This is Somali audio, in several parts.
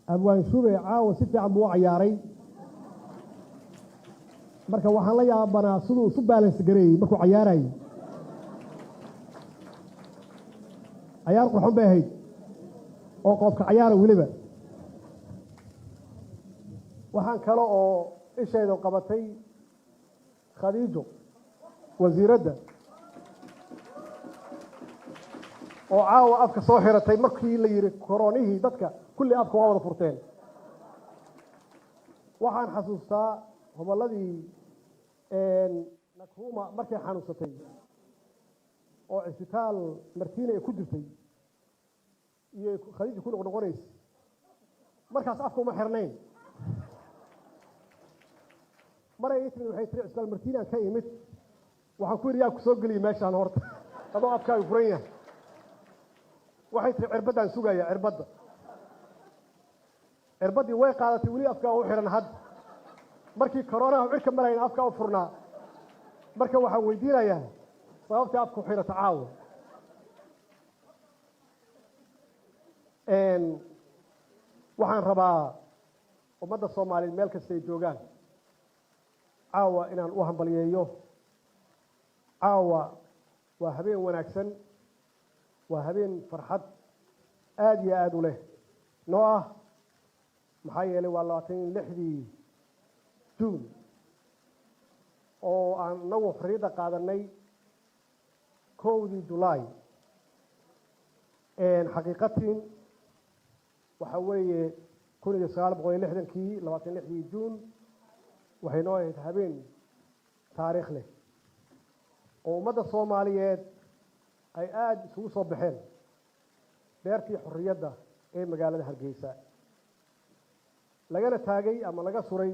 abwaan shube caawa si fiican buu u cayaaray marka waxaan la yaabanaa siduu isu balance gareeyey markuu cayaarayay cayaar qurxoon bay ahayd oo qoobka cayaara weliba waxaan kale oo ishayda qabatay khadiijo wasiiradda oo caawa afka soo xiratay markii la yiri koronihii dadka kulli afka waa wada furteen waxaan xasuustaa hobolladii nakuma markay xanuunsatay oo cisbitaal martiina ay ku jirtay iyo khadiija ku noqonaysay markaas afka uma xirnayn maray intii waxay tiri cisbitaal martiina ka imid waxaan ku yiri yaa ku soo galiyay meeshaan horta adoo afkaagu furan yahay waxay tiri cirbadaan sugaya cirbadii way qaadatay weli afkaa u xiran hadda markii corona cirka marayna afkaa u furnaa marka waxaan weydiinayaa sababta afku xirata caawa waxaan rabaa ummadda Soomaaliyeed meel kasta ay joogaan caawa inaan u hambaliyeeyo caawa waa habeen wanaagsan waa habeen farxad aad iyo aad u leh noo ah maxaa yeelay waa 26 Juun oo aan nagu xorriyadda qaadanay 1 July xaqiiqatiin waxa weeye 1960kii 26 Juun waxay noo ahayd habeen taariikh leh oo ummadda Soomaaliyeed ay aad isugu soo baxeen beertii xorriyadda ee magaalada Hargeysa lagana taagay ama laga suray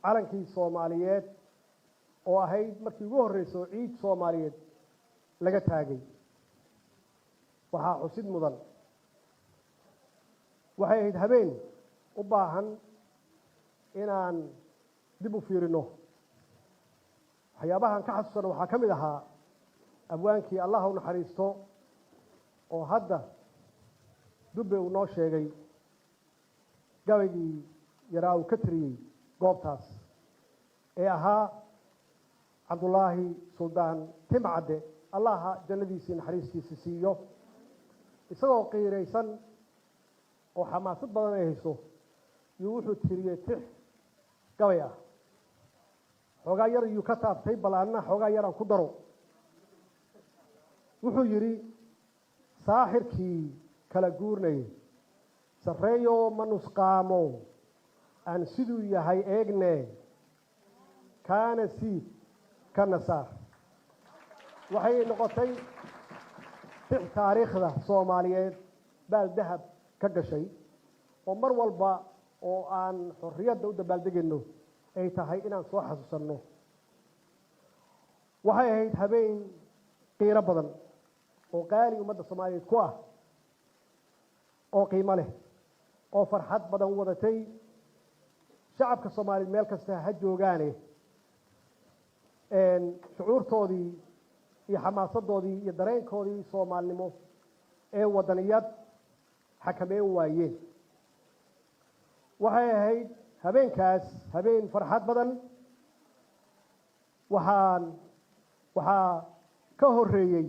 calankii Soomaaliyeed oo ahayd markii ugu horeysay ciid Soomaaliyeed laga taagay waxa xusid mudan waxay ahayd habeen u baahan inaan dib u fiirino waxyaabahan ka xasuusano waxaa ka mid ahaa abwaankii Allah u naxariisto oo hadda dubbe uu noo sheegay gabaygii yaraa uu ka tiriyey goobtaas ee ahaa Cabdullaahi Suldaan Timcadde allaha jannadiisa naxariistiisa siiyo isagoo qiiraysan oo xamaasad badan ay hayso iyo wuxuu tiriyey tix gabay ah xoogaa yar iyuu ka taabtay bal anna xoogaa yaraan ku daro wuxuu yidhi saaxirkii kala guurnay sarreeyo ma nusqaamo aan siduu yahay eegne kaana siid ka nasaar waxay noqotay tix taariikhda Soomaaliyeed baal dahab ka gashay oo mar walba oo aan xorriyadda u dabaaldegayno ay tahay inaan soo xasuusanno waxay ahayd habeen qiiro badan oo qaali ummadda Soomaaliyeed ku ah oo qiimo leh oo farxad badan wadatay shacabka Soomaaliyeed meel kasta ha joogaane shucuurtoodii iyo xamaasadoodii iyo dareenkoodii Soomaalnimo ee wadaniyad xakameyn waayeen waxay ahayd habeenkaas habeen farxad badan waxaa ka horeeyay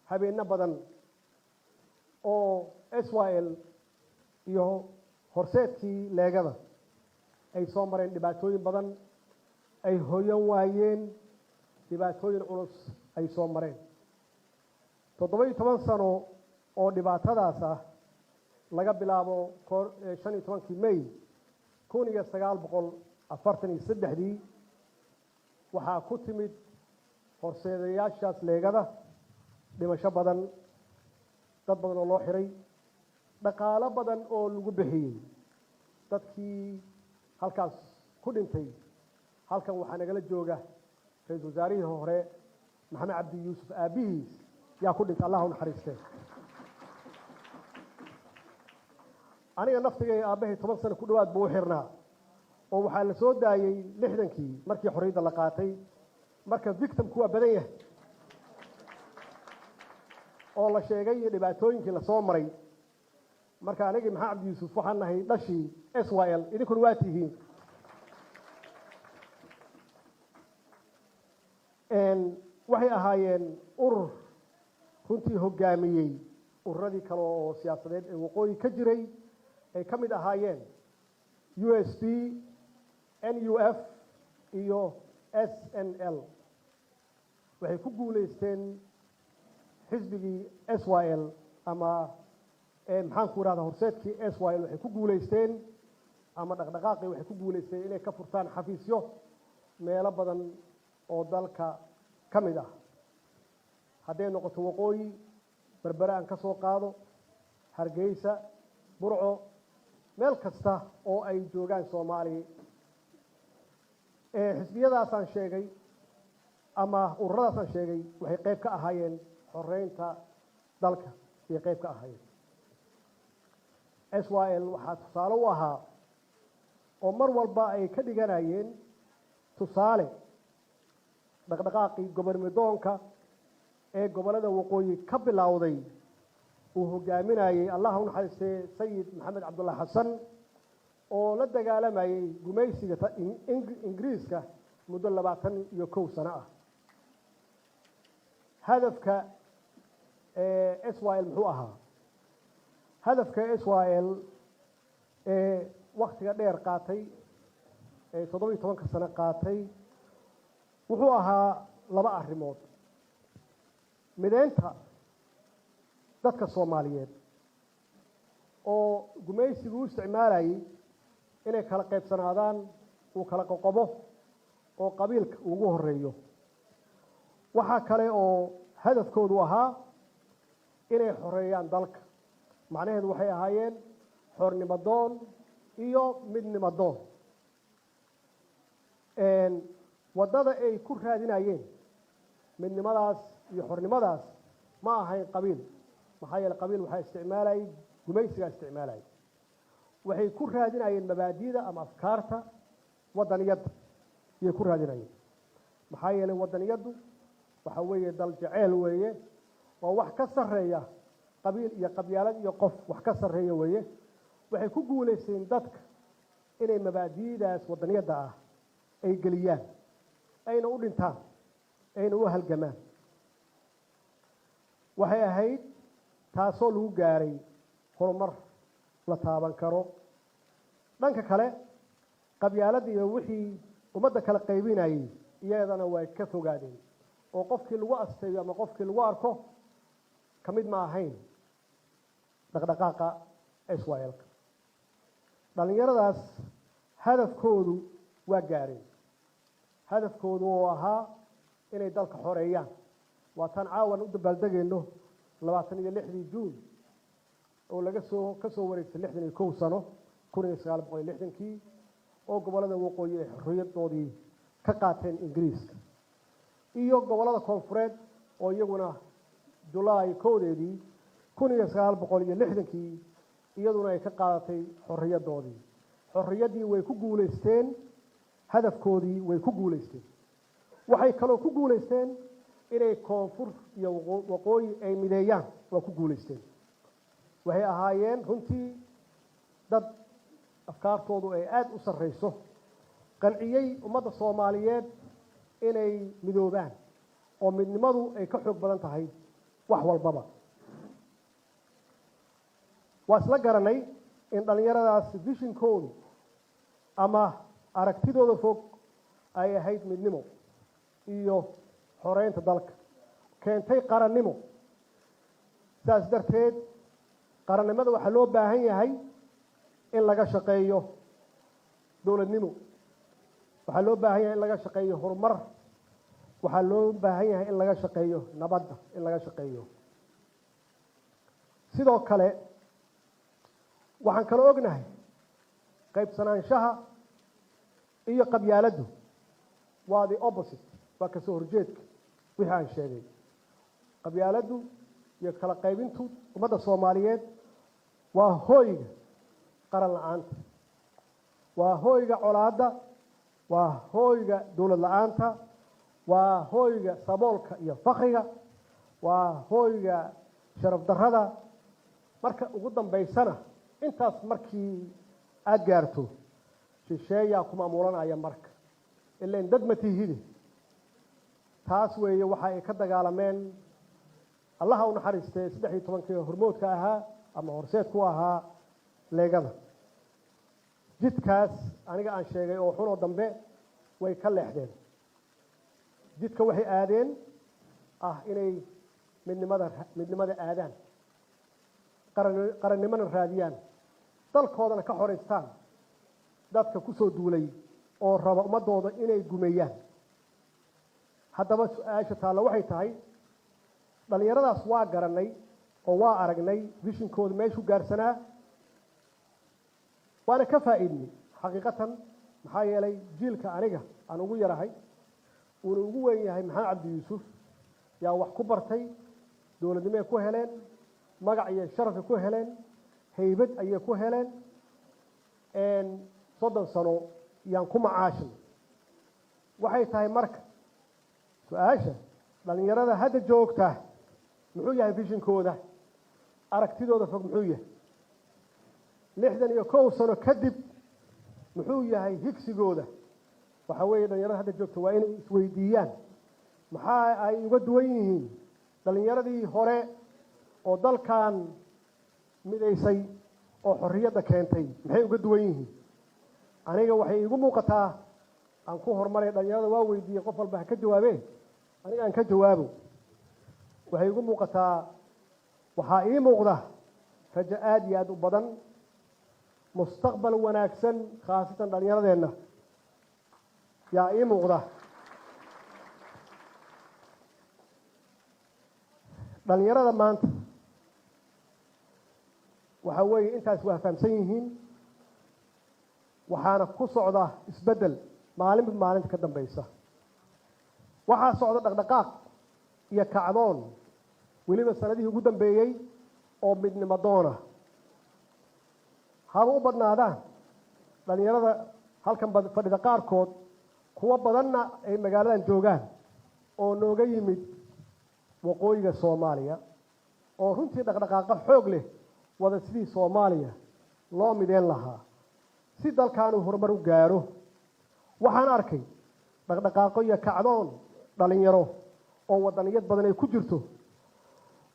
habeeno badan oo Israel iyo horseedkii leegada ay soo mareen dhibaatooyin badan ay hooyan waayeen dhibaatooyin culus ay soo mareen 17 sano oo dhibaatadaas ah laga bilaabo 15 May 1943 waxaa ku timid horseedayaashaas leegada dhimasho badan dad badan oo loo xiray dhaqaale badan oo lagu bixiyay dadkii halkaas ku dhintay halkan waxaa nagala jooga ra'iisul wasaarihii hore Maxamed Cabdi Yuusuf aabihiis yaa ku dhintay Allah u naxariistay aniga naftigay aabahay 10 sano ku dhawaad buu xirnaa oo waxaa la soo daayay 60kii markii xorriyadda la qaatay marka victim kuwa badan yahay oo la sheegay dhibaatooyinkii la soo maray marka anigii maxaa cabdi yuusuf waxaan nahay dhashii SYL idinkuna waa tihiin waxay ahaayeen urur runtii hogaamiyey ururadii kale oo siyaasadeed ee waqooyi ka jiray ay ka mid ahaayeen USP NUF iyo SNL waxay ku guuleysteen xisbigii SYL ama maxaan ku raahdaa horseedkii SYL waxay ku guuleysteen ama dhaqdhaqaaqii waxay ku guuleysteen inay ka furtaan xafiisyo meelo badan oo dalka ka mid ah hadday noqoto waqooyi berbere aan ka soo qaado hargeysa burco meel kasta oo ay joogaan soomaaliya xisbiyadaasaan sheegay ama ururadaasaan sheegay waxay qayb ka ahaayeen xoreynta dalka ayay qayb ka ahaayeen SYL waxaa tusaale u ahaa oo mar walba ay ka dhiganayeen tusaale dhaqdhaqaaqii gobolnimadoonka ee gobollada waqooyi ka bilowday uu hogaaminayay allah u naxariistay sayid maxamed cabdulla xasan oo la dagaalamayay gumaysiga ingiriiska muddo 21 sano ah hadafka SYL muxuu ahaa hadafka SYL waqtiga dheer qaatay 17 sano qaatay wuxuu ahaa laba arrimood mideynta dadka Soomaaliyeed oo gumaysigu u isticmaalayay inay kala qaybsanaadaan uu kala qoqobo oo qabiilka ugu horeeyo waxa kale oo hadafkoodu ahaa inay xoreeyaan dalka macnaheedu waxay ahaayeen xornimo doon iyo midnimo doon wadada ay ku raadinayeen midnimadaas iyo xornimadaas ma ahayn qabiil maxaa yeelay qabiil waxa isticmaalay gumaysiga isticmaalay waxay ku raadinayeen mabaadiida ama afkaarta wadaniyada iyo ku raadinayeen maxaa yeelay wadaniyadu waxa weeye dal jaceyl weeye oo wax ka sareeya qabiil iyo qabyaalad iyo qof wax ka sareeya weeye waxay ku guuleysteen dadka inay mabaadiidaas wadaniyada ah ay geliyaan ayna u dhintaan ayna u halgamaan waxay ahayd taasoo lagu gaaray horumar la taaban karo dhanka kale qabyaalada iyo wixii ummadda kala qaybinayay iyadana way ka fogaadeen oo qofkii lagu asteeyo ama qofkii lagu arko ka mid ma ahayn dhaqdhaqaaqa SYL dhalinyaradaas hadafkoodu waa gaareen hadafkoodu oo ahaa inay dalka xoreeyaan waa tan caawan u dabaaldegayno 26 Juun oo laga soo wareegtay 61 sano 1960kii oo gobolada waqooyi ay xorriyadoodii ka qaateen Ingiriiska iyo gobolada koonfureed oo iyaguna July 1 1960kii iyaduna ay ka qaadatay xorriyadoodii xorriyadii way ku guuleysteen hadafkoodii way ku guuleysteen waxay kaloo ku guuleysteen inay koonfur iyo waqooyi ay mideeyaan waa ku guuleysteen waxay ahaayeen runtii dad afkaartoodu ay aad u sareyso qanciyay ummadda Soomaaliyeed inay midoobaan oo midnimadu ay ka xoog badan tahay wax walbaba waa isla garanay in dhalinyaradaas visionkoodu ama aragtidooda fog ay ahayd midnimo iyo xoreynta dalka keentay qarannimo saas darteed qarannimada waxaa loo baahan yahay in laga shaqeeyo dowladnimo waxaa loo baahan yahay in laga shaqeeyo horumar waxaa loo baahan yahay in laga shaqeeyo nabadda in laga shaqeeyo sidoo kale waxaan kala ognahay qaybsanaanshaha iyo qabyaaladdu waa the opposite waa ka soo horjeedka wixii aan sheegay qabyaaladdu iyo kala qaybintu ummadda Soomaaliyeed waa hooyga qaran la'aanta waa hooyga colaadda waa hooyga dowlad la'aanta waa hooyga saboolka iyo fakriga waa hooyga sharaf darrada marka ugu dambeysana intaas markii aad gaarto shisheeyaa kuma amuulanaya marka ilaan dad ma tihide taas weeye waxa ay ka dagaalameen allaha u naxariistay 13 hormoodka ahaa ama horseed ku ahaa leegada jidkaas aniga aan sheegay oo xun oo dambe way ka leexdeen jidka waxay aadeen inay midnimada aadaan qarannimada raadiyaan dalkoodana ka xoreystaan dadka ku soo duulay oo raba ummadooda inay gumeeyaan haddaba su-aasha taalla waxay tahay dhalinyaradaas waa garanay oo waa aragnay vishinkooda meeshuu gaarsanaa waana ka faa'iidnay xaqiiqatan maxaa yeelay jiilka aniga aan ugu yarahay uuna ugu weyn yahay maxamed cabdi yuusuf yaa wax ku bartay dowladnimay ku heleen magac iyo sharaf ku heleen haybad ayay ku heleen 30 sano yaan ku macaashin waxay tahay marka su-aasha dhalinyarada hadda joogta muxuu yahay vishinkooda aragtidooda fog muxuu yahay 61 sano kadib muxuu yahay higsigooda waxa weeye dhalinyarada hadda joogta waa inay isweydiiyaan maxaa ay uga duwan yihiin dhalinyaradii hore oo dalkan midaysay oo xorriyadda keentay maxay uga duwan yihiin aniga waxay igu muuqataa aan ku horumaray dhalinyarada waa weydiiyey qof walba ha ka jawaabee aniga aan ka jawaabo waxay igu muuqataa waxaa ii muuqda rajo aad iyo aad u badan mustaqbal wanaagsan khaasatan dhalinyaradeenna yaa ii muuqda dhalinyarada maanta waxa weeye intaas waa fahamsan yihiin waxaana ku socda isbeddel maalinba maalinta ka dambaysa waxaa socda dhaqdhaqaaq iyo kacdoon weliba sanadihii ugu dambeeyey oo midnimo doona haba u badnaadaan dhalinyarada halkan fadhida qaarkood kuwa badanna ay magaaladan joogaan oo nooga yimid waqooyiga Soomaaliya oo runtii dhaqdhaqaaqa xoog leh wada sidii Soomaaliya loo mideen lahaa si dalkan uu horumar u gaaro waxaan arkay dhaqdhaqaaqo iyo kacdoon dhalinyaro oo wadaniyad badan ay ku jirto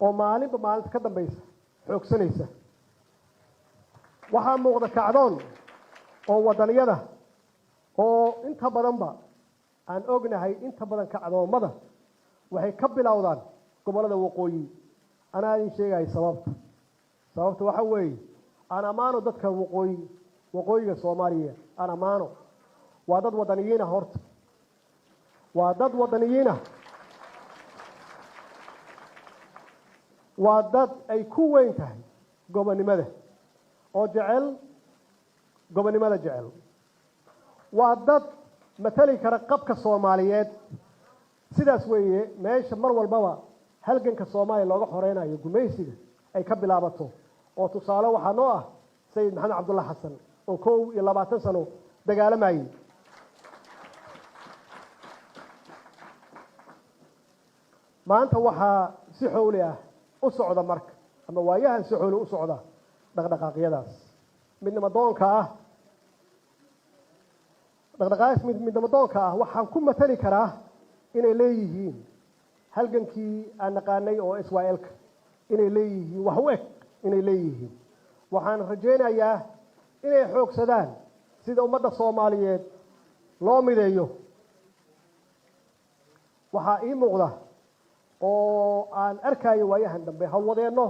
oo maalinba maalinta ka dambaysa xoogsanaysa waxaa muuqda kacdoon oo wadaniyada oo inta badanba aan ognahay inta badan kacdoomada waxay ka bilowdaan gobolada waqooyi anaa idin sheegay sababta waxa weeye aan amaano dadka waqooyiga Soomaaliya aan amaano waa dad wadaniyiin horta waa dad wadaniyiin waa dad ay ku weyn tahay gobonimada oo jecel gobonimada jecel waa dad matali kara qabka Soomaaliyeed sidaas weeye meesha mar walbaba halganka Soomaaliya looga xoreynayo gumaysiga ay ka bilaabato oo tusaale waxa noo ah sayid maxamed cabdulla xasan oo 22 sano dagaalamayay maanta waxaa si xowli ah u socda marka ama waayahan si xowli u socda dhaqdhaqaaqyadaas midnimo doonka ah waxaan ku matali karaa inay leeyihiin halgankii aan naqaanay oo Israa'iilka inay leeyihiin wax u eg inay leeyihiin waxaan rajaynayaa inay xoogsadaan sida ummadda Soomaaliyeed loo mideeyo waxaa ii muuqda oo aan arkayo waayahan dambe hawlwadeenno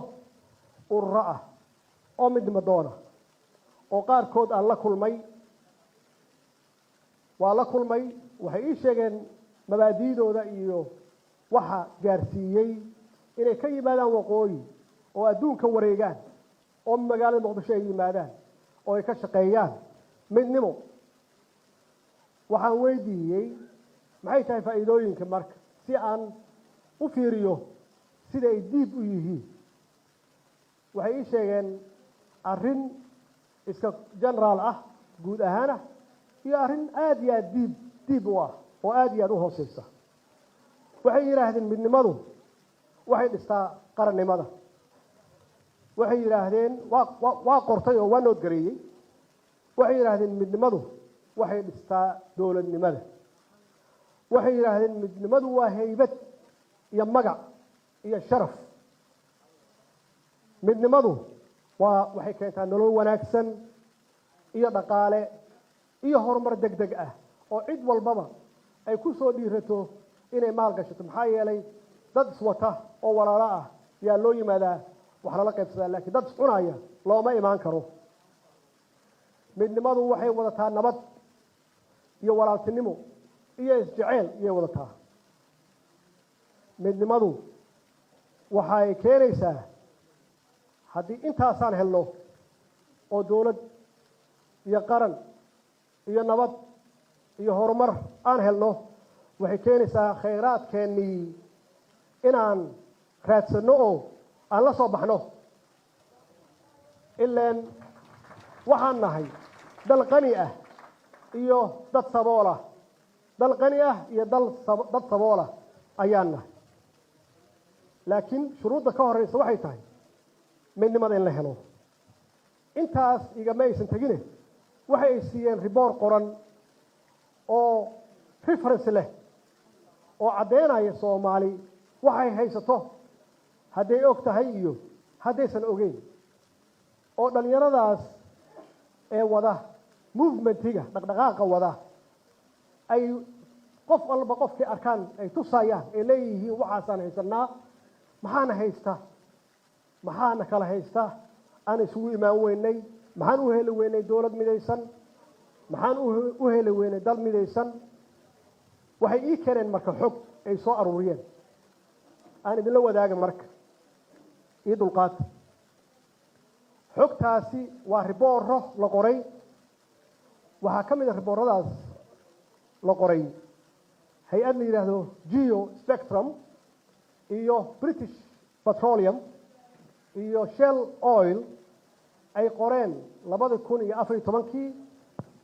ururo ah oo midnimo doona oo qaarkood aan la kulmay waxay ii sheegeen mabaadiidooda iyo waxa gaarsiiyey inay ka yimaadaan waqooyi oo adduunka wareegaan oo magaalada Muqdisho ay yimaadaan oo ay ka shaqeeyaan midnimo waxaan weydiiyey maxay tahay faa'iidooyinka marka si aan u fiiriyo sida ay diib u yihiin waxay ii sheegeen arrin iska general ah guud ahaan iyo arrin aad iyo aad diib u ah oo aad iyo aad u hooseysa waxay yiraahdeen midnimadu waxay dhistaa qarannimada waxay yiraahdeen waa qortay oo waa nood gareeyay waxay yiraahdeen midnimadu waxay dhistaa dawladnimada waxay yiraahdeen midnimadu waa haybad iyo magac iyo sharaf midnimadu waxay keentaa nolol wanaagsan iyo dhaqaale iyo horumar degdeg ah oo cid walbaba ay ku soo dhiirato inay maal gashato maxaa yeelay dad iswata oo walaalo ah yaa loo yimaadaa wax lala qaybsadaa laakiin dad iscunaya looma imaan karo midnimadu waxay wadataa nabad iyo walaaltinimo iyo isjecel iyay wadataa midnimadu waxay keenaysaa haddii intaasaan helno oo dawlad iyo qaran iyo nabad iyo horumar aan helno waxay keenaysaa khayraadkeennii inaan raadsanno oo aan la soo baxno ilaan waxaan nahay dal qani ah iyo dad sabool ah dal qani ah iyo dad sabool ah ayaan nahay laakiin shuruudda ka horeysa waxay tahay midnimada in la helo intaas igama aysan tegine waxa ay siiyeen riboor qoran oo reference leh oo caddeynaya Soomaali waxay haysato hadday og tahay iyo haddaysan ogeyn oo dhalinyaradaas ee wada movementiga dhaqdhaqaaqa wada ay qof walba qofkii arkaan ay tusayaan ay leeyihiin waxaasaan haysanaa maxaana haysta maxaana kala haysta aan isugu imaan weynay maxaan u heli weynay dawlad midaysan maxaan u heli weynay dal midaysan waxay ii keeneen marka xog ay soo aruuriyeen aan idinla wadaaga marka ii dulqaata xogtaasi waa ribooro la qoray waxaa ka mid ah ribooradaas la qoray hay-ad la yidhaahdo Geo Spectrum iyo British Petroleum iyo Shell Oil ay qoreen 2014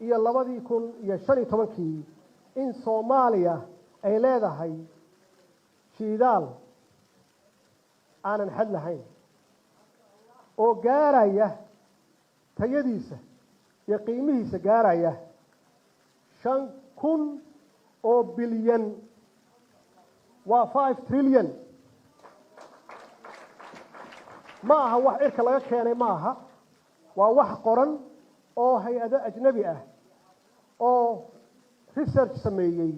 iyo 2015 in Soomaaliya ay leedahay shidaal aanan xad lahayn oo gaaraya tayadiisa iyo qiimihiisa gaaraya 5,000 oo bilyan waa 5 trillion ma aha wax irka laga keenay ma aha waa wax qoran oo hay-ado ajnabi ah oo research sameeyey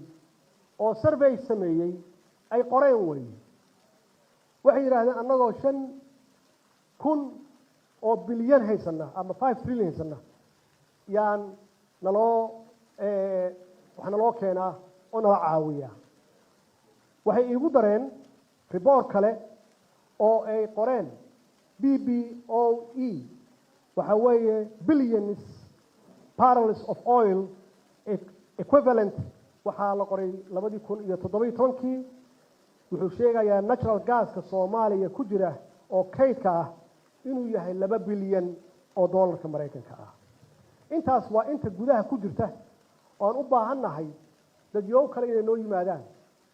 oo survey sameeyey ay qoreen weeye waxay yiraahdeen annagoo 5,000 oo bilyan haysana ama 5 trillion haysana yaan wax naloo keenaa oo nala caawiya waxay iigu dareen report kale oo ay qoreen BBOE waxa weeye billions barrels of oil equivalent waxaa la qoray 2017 wuxuu sheegayaa natural gaska Soomaaliya ku jira oo kaydka ah inuu yahay 2 bilyan oo dollarka Mareykanka ah intaas waa inta gudaha ku jirta oo aan u baahannahay dad yow kale inay noo yimaadaan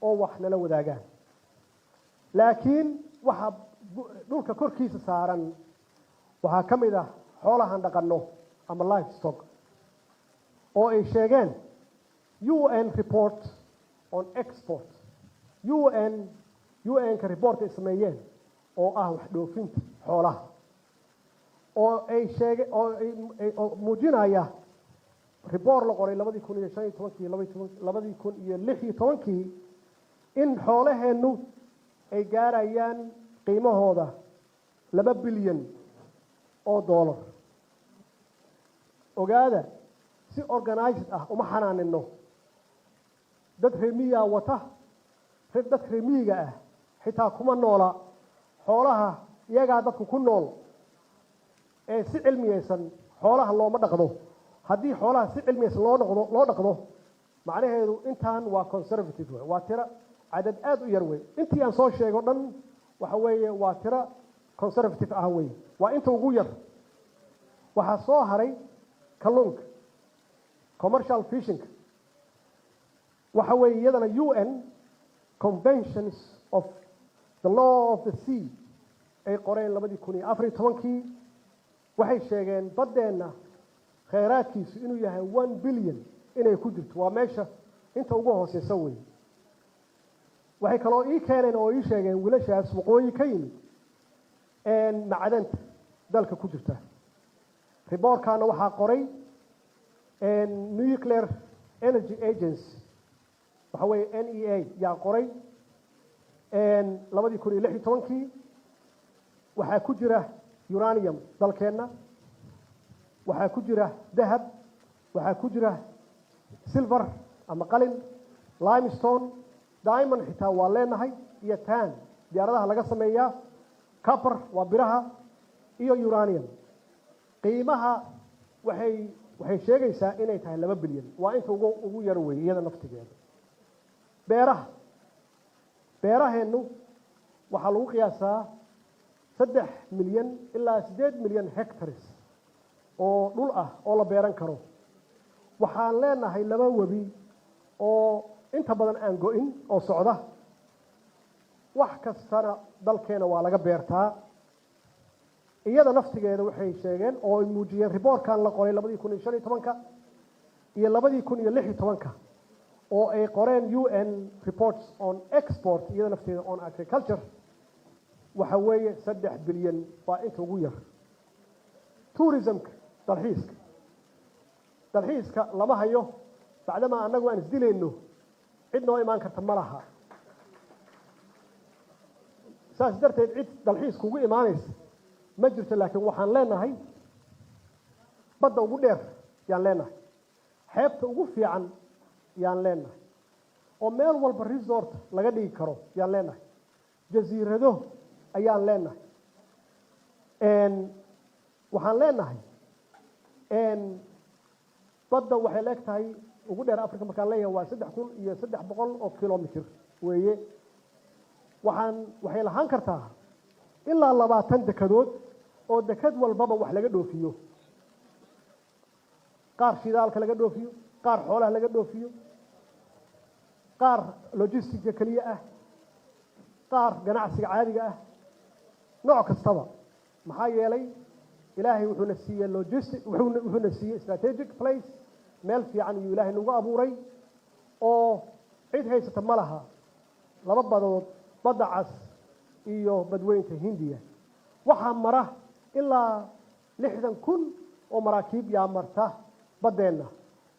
oo wax nala wadaagaan laakiin waxa dhulka korkiisa saaran waxaa ka mid ah xoolahan dhaqanno ama livestock oo ay sheegeen UN report on export UN ka report ay sameeyeen oo ah wax dhoofinta xoolaha oo ay sheegay oo muujinaya report la qoray 2016 in xoolaheenu ay gaarayaan qiimahooda 2 bilyan oo dollar ogaada si organized ah uma xanaanino dad reemiya wata dad reemiga ah xitaa kuma noola xoolaha iyaga dadku ku nool ee si cilmiyeysan xoolaha looma dhaqdo haddii xoolaha si cilmiyeysan loo dhaqdo macnaheedu intaan waa conservative waa tira cadad aad u yar wey intii aan soo sheego dhan waxa weeye waa tira conservative ah wey waa inta ugu yar waxaa soo haray kalluunka commercial fishing waxa weeye iyadana UN conventions of the law of the sea ay qoreen 2014 waxay sheegeen baddeenna kheyraadkiisu inuu yahay 1 bilyan inay ku jirto waa meesha inta ugu hooseysa weyn waxay kaloo ii keeneen oo ii sheegeen wiilashaas waqooyi ka yimid macdanta dalka ku jirta riboorkaana waxaa qoray nuclear energy agency waxa weeye NEA yaa qoray 2016 waxaa ku jira uranium dalkeenna waxaa ku jira dahab waxaa ku jira silver ama qalin limestone diamond xitaa waa leenahay iyo tan diyaaradaha laga sameeyaa copper waa biraha iyo uranium qiimaha waxay sheegaysaa inay tahay 2 bilyan waa inta ugu yar weey iyada naftigeeda beeraheenu waxaa lagu qiyaasaa 3 milyan ilaa 8 milyan hectares oo dhul ah oo la beeran karo waxaan leenahay 2 webi oo inta badan aan go'in oo socda wax kastana dalkeena waa laga beertaa iyada naftigeeda waxay sheegeen oo ay muujiyeen riboorkan la qoray 2015 iyo 2016 oo ay qoreen UN reports on export iyada nafteeda on agriculture waxa weeye 3 bilyan waa inta ugu yar tourismka dalxiiska lama hayo bacdama annagu aan isdilayno cid noo imaan karta ma laha saas darteed cid dalxiiska ugu imaanaysa ma jirto laakiin waxaan leenahay badda ugu dheer yaan leenahay xeebta ugu fiican yaan leenahay oo meel walba resort laga dhigi karo yaan leenahay jasiirado ayaan leenahay waxaan leenahay badda waxay leeg tahay ugu dheer Afrika markaan leeyahay waa 3,300 oo kilomitir weeye waxay lahaan kartaa ilaa 20 dekadood oo dekad walbaba wax laga dhoofiyo qaar shidaalka laga dhoofiyo qaar xoolaha laga dhoofiyo qaar logistics kaliya ah qaar ganacsiga caadiga ah nooc kastaba maxaa yeelay ilaahay wuxuuna siiyay logistics wuxuuna siiyay strategic place meel fiican iyo ilaahay nagu abuuray oo cid haysata ma laha 2 badood badda cas iyo badweynta Hindiya waxaa mara ilaa 60,000 oo maraakiib yaa marta baddeena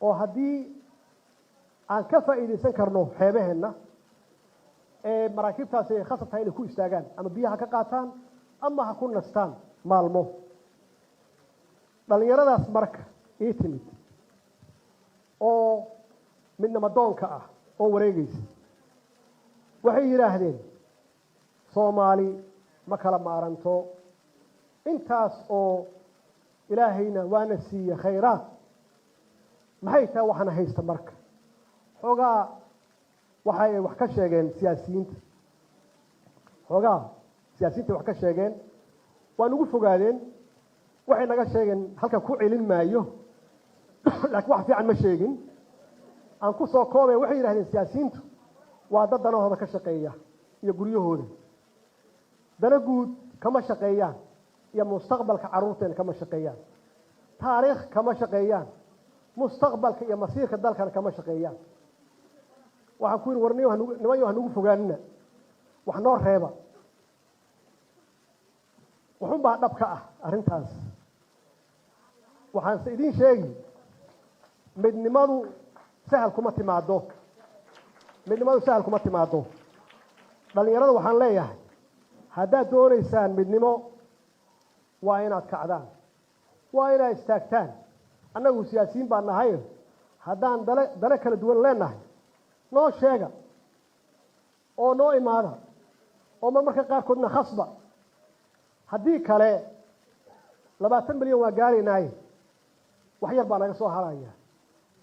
oo haddii aan ka faa'iideysan karno xeebaheena maraakiibtaasi ay khasab tahay inay ku istaagaan ama biyaha ka qaataan ama ha ku nastaan maalmo dhalinyaradaas marka ii timid oo midnimo doonka ah oo wareegaysa waxay yiraahdeen Soomaali ma kala maaranto intaas oo ilaahayna waana siiya khayraad maxay taa waxana haysta marka xogaa waxay wax ka sheegeen siyaasiyiinta wax ka sheegeen waan ugu fogaadeen waxay naga sheegeen halka ku celin maayo laakiin wax fiican ma sheegin aan ku soo koobay waxay yiraahdeen siyaasiyiintu waa dad danahooda ka shaqeeya iyo guryahooda dana guud kama shaqeeyaan iyo mustaqbalka caruurteena kama shaqeeyaan taariikh kama shaqeeyaan mustaqbalka iyo masiirka dalkana kama shaqeeyaan waxaan ku yiri warniyo nimayo hanugu fogaanina wax noo reeba wuxuu baa dhabka ah arintaas waxaan idin sheegi midnimadu sahal kuma timaado dhalinyarada waxaan leeyahay haddaad doonaysaan midnimo waa inaad kacdaan waa inaad istaagtaan annagu siyaasiyiin baan nahay haddaan dale kala duwan leenahay noo sheega oo noo imaada oo marmarka qaarkoodna khasba haddii kale 20 milyan waa gaaraynaay wax yar baa naga soo haraya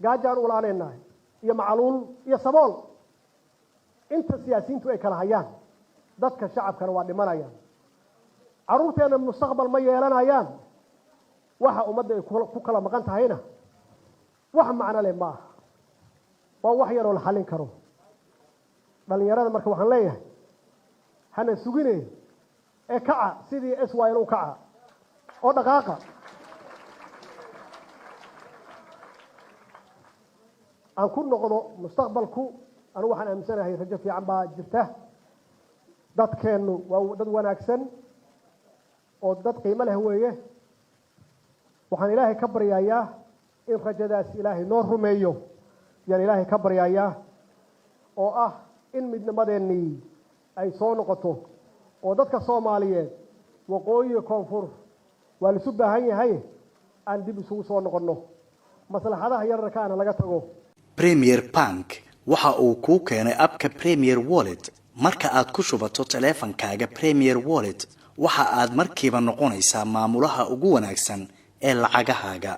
gaajaan u laanaynaay iyo macaluul iyo sabool inta siyaasiyiintu ay kala hayaan dadka shacabkana waa dhimanayaan caruurteena mustaqbal ma yeelanayaan waxa ummadda ay ku kala maqan tahayna wax macno leh ma waa wax yar oo la xalin karo dhalinyarada marka waxaan leeyahay hana sugine كعة سيدي إسوائيل وكعة أو دقاقة أن كل نقطة مستقبلكو أنا وحنا أمسنا هي رجع في عم جرته ضد كانوا وضد وناكسن وضد قيمة له هويه وحن إلهي كبر ياه إن رجداس إلهي نور رميو يعني إلهي كبر ياه أو إن مدن مدني أي صون قطو وضد كصومالية وقوي كونفور والسبة هي أن دي بسوا صون قنو مثلا هذا هي الركان اللي قتلوه Premier Bank waxa uu ku keenay abka Premier Wallet marka aad ku shubato taleefankaaga Premier Wallet waxa aad markiiba noqonaysaa maamulaha ugu wanaagsan ee lacagahaaga